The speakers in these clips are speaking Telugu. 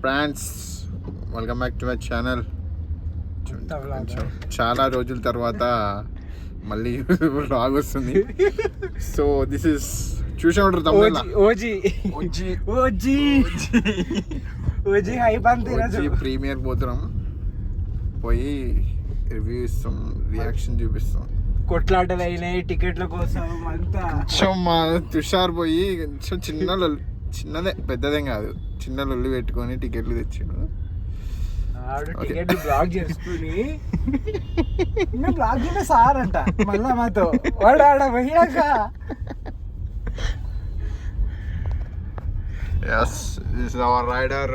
Friends welcome back to my channel. చాలా రోజుల తర్వాత మళ్ళీ వ్లాగ్ వస్తుంది. సో దిస్ ఇస్ చూసే ఉంటారు తమిళ ప్రీమియర్ పోతున్నాం, పోయి రివ్యూ ఇస్తాం, రియాక్షన్ చూపిస్తాం. కొట్లాటలు అయినాయి టికెట్ల కోసం అంతా. మా తుషార్ పోయి చిన్నదే, పెద్దదేం కాదు, చిన్న లొల్లి పెట్టుకొని టికెట్లు తెచ్చిండు. టికెట్ బ్లాక్ చేసుకుని బ్లాక్ చేసిన సార్ అంట మళ్ళా మాతో వాడు ఆడ పోయాక yes this is our rider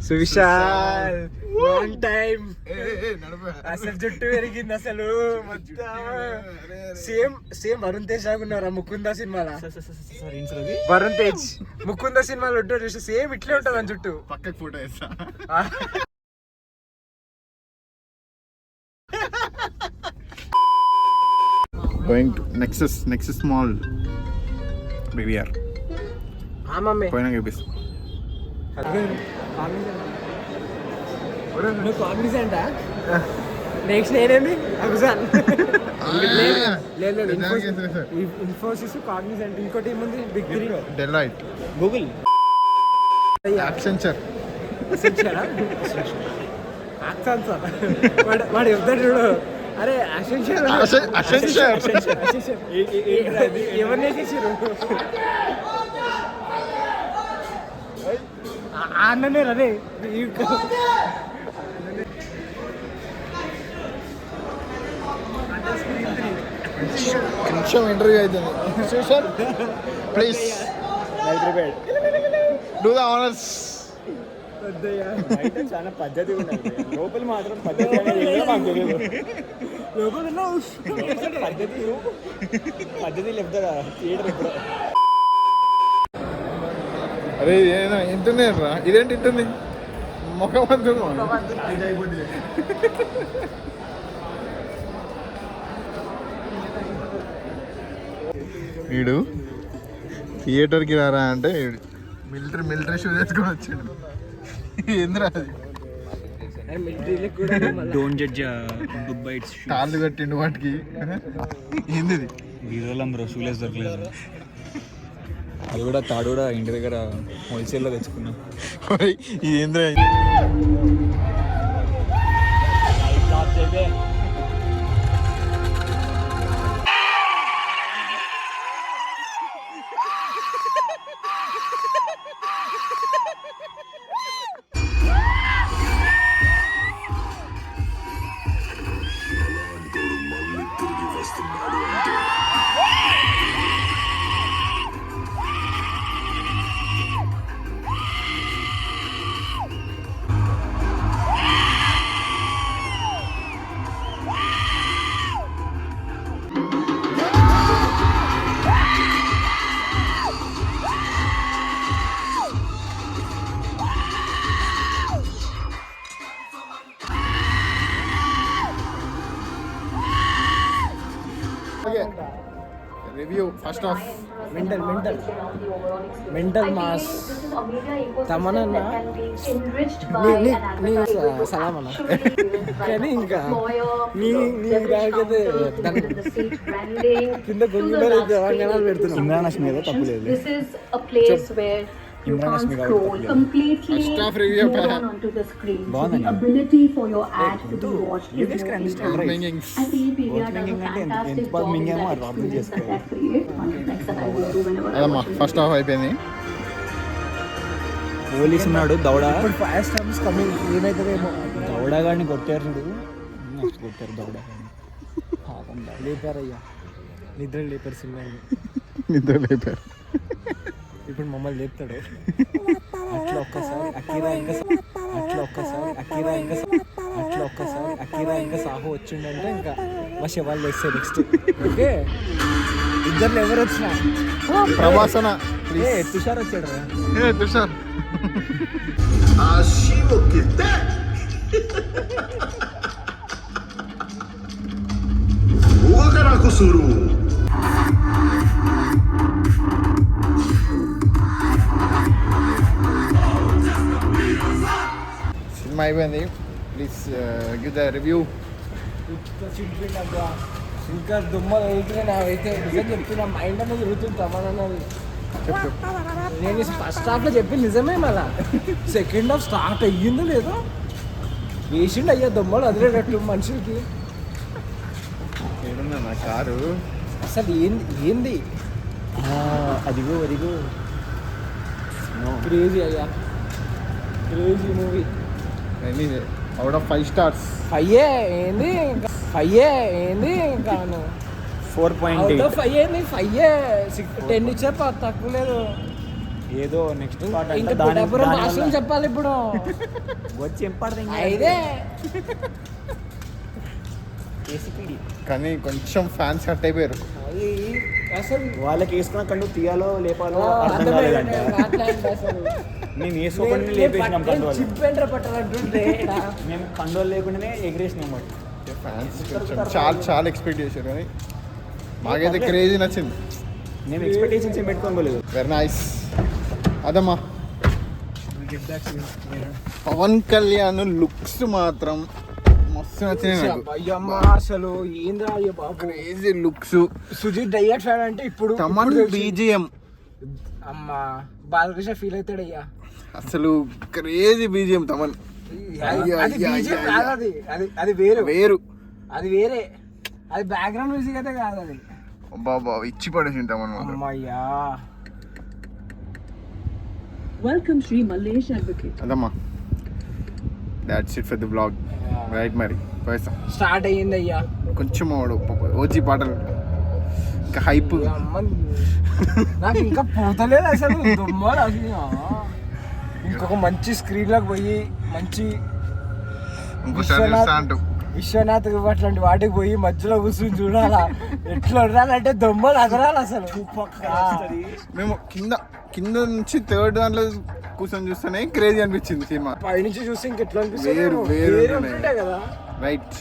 Suvishal. One time అసలు జుట్టు పెరిగింది అసలు మొత్తం సేమ్ వరుణ్ తేజ్ లాగున్నారా ముకుందా సినిమాలో. వరుణ్ తేజ్ ముకుందా సినిమాలో ఉంటాడు చూసి సేమ్ ఇట్లే ఉంటుంది అని జుట్టు. పక్కకి ఫోటో వేస్తా. going to Nexus Mall BVR. పోయినా చూపిస్తా. నువ్వు కాగ్నిజెంటా? నెక్స్ట్ నేనేమి అమెజాన్. లేదు ఇన్ఫోసిస్, కాగ్నిజెంట్, ఇంకోటి ఏముంది big three, Deloitte, Google, Accenture. వాడు చెప్తాడు చూడు, అరే ఎవరిని వేసేసారు అన్ననే రే. కొంచెం ఇంటర్వ్యూ అవుతుంది. Please do the honours. చాలా పద్ధతి ఉన్నది, లోపల మాత్రం పద్ధతి అనేది మాకు తెలియదు. పద్ధతి లేపుతారా థియేటర్ ఇప్పుడు. అరే ఇంటుంది రా, ఇదేంటి ఇంటుంది ముఖం అంటుంది. వీడు థియేటర్కి రారా అంటే మిలిటరీ షూ తెచ్చుకొని వచ్చాడు. ఏందిరా అది? కాళ్ళు కట్టిండు వాటికి. ఏంది షూలెస్ దొరకలేదు, అది కూడా తాడు కూడా ఇంటి దగ్గర హోల్సేల్లో తెచ్చుకున్నాం. ఇది ఏంద్రా? Review first of mental mass తమనన్నా నీ సలామన్నా. కానీ ఇంకా నీ దానికైతే కింద కొంచెం తెలంగాణలో పెడుతున్నాం. ఇమ్రాన్ హష్మి ఏదో తప్పులేదు. Imran Hashmi first of review బాగుందండి. అదమ్మా ఫస్ట్ హాఫ్ అయిపోయింది. పోలీస్ ఉన్నాడు దౌడ, ఫాస్ట్ టైమ్స్ కమింగ్. ఏమైతుందేమో దౌడగాడిని కొట్టారు చూడు, కొట్టారు దౌడ లేపారయ్యా, నిద్ర లేపారు సినిమాని. నిద్ర లేపారు. ఇప్పుడు మమ్మల్ని లేపుతాడు. అట్లా ఒక్కసారి అకీరా ఇంకా సాహో వచ్చిండంటే ఇంకా మా శవాళ్ళు వేస్తే నెక్స్ట్. ఓకే, ఇద్దరు ఎవరు వచ్చినా ప్రభాసన తుషార్ వచ్చాడు. తుషార్ సినిమా అయిపోయింది. Please give the review. ఇంకా దుమ్మలు వెళ్తున్నాయి నావైతే నిజం చెప్తున్నా మైండ్ అనేది తిరుగుతుంది తమనన్నది. చెప్పు. నేను ఫస్ట్ హాఫ్లో చెప్పింది నిజమే, మళ్ళా సెకండ్ హాఫ్ స్టార్ట్ అయ్యిందో లేదో వేసిండు అయ్యా దొమ్మలు వదిలేటట్లు మనుషులకి. ఏడున్నా నా కారు అసలు ఏంది అదిగో క్రేజీ అయ్యా, crazy movie. Out of 5 stars. Five ఏంది ఇంకా 4.8. 5 ఏంది 10 ఇచ్చా తక్కువ లేదు. ఏదో నెక్స్ట్ పార్ట్ ఇంకా పిఠాపురం భాషలో చెప్పాలి ఇప్పుడు. వచ్చి ఏం పాడతాం అయితే కానీ కొంచెం ఫ్యాన్స్ కట్ అయిపోయారు. అది అసలు వాళ్ళకి వేసుకున్న కండు తీయాలో లేపాలో అర్థం అర్థమైంది కాలేదంట. మాట్లాడండి అసలు. నేను వేసుకోకుండా లేపేసినాం కండోలు. చింపేంద్ర పట్టాలంటుంటే మేము కండోలు లేకుండానే ఎగిరేసినాం వాటి. ఫ్యాన్స్ కొంచెం చాలా ఎక్స్పెక్ట్ చేశారు కానీ మాకైతే క్రేజీ నచ్చింది. మేము ఎక్స్పెక్టేషన్స్ ఏం పెట్టుకోలేదు. Very nice. అదమ్మా పవన్ కళ్యాణ్ లుక్స్ మాత్రం మస్తు నచ్చినాయి నాకు. అయ్యమ్మా అసలు ఏంద్రా అయ్యో బాబు, క్రేజీ లుక్స్. సుజిత్ డయ్యాట్ ఫ్యాన్ అంటే ఇప్పుడు తమన్ బీజిఎం అమ్మా బాలకృష్ణ ఫీల్ అవుతాడు అయ్యా. అసలు క్రేజీ బీజిఎం తమన్. అది BGM కాదు, అది వేరు, అది వేరే, అది బ్యాక్గ్రౌండ్ మ్యూజిక్ అయితే కాదు అది. బాబా ఇచ్చి పడేసింది తమన్ మాత్రం. అమ్మయ్యా Welcome Sri Mallesh Advocate. అదమ్మా that's it for the blog. Right మరి పైసా స్టార్ట్ అయ్యింది అయ్యా. కొంచెం ఓజీ పాటలు ఇంకా హైప్. అమ్మ, నాకు ఇంకా పోతలేదు అసలు దుమ్మాలు అసలు. ఇంకొక మంచి స్క్రీన్ లోకి పోయి మంచి ఇంకోసారి చూస్తా అంటూ విశ్వనాథ్ అట్లాంటి వాటికి పోయి మధ్యలో కూర్చుని చూడాలా ఎట్లా ఉండాలంటే దొమ్మలు అదరాలి అసలు. మేము కింద నుంచి 3rd దాంట్లో కూర్చొని చూస్తేనే క్రేజీ అనిపించింది సినిమా. పైనుంచి చూస్తే ఇంకెట్లా అనిపిస్తుంది వేరు ఉంటుంటే కదా. రైట్.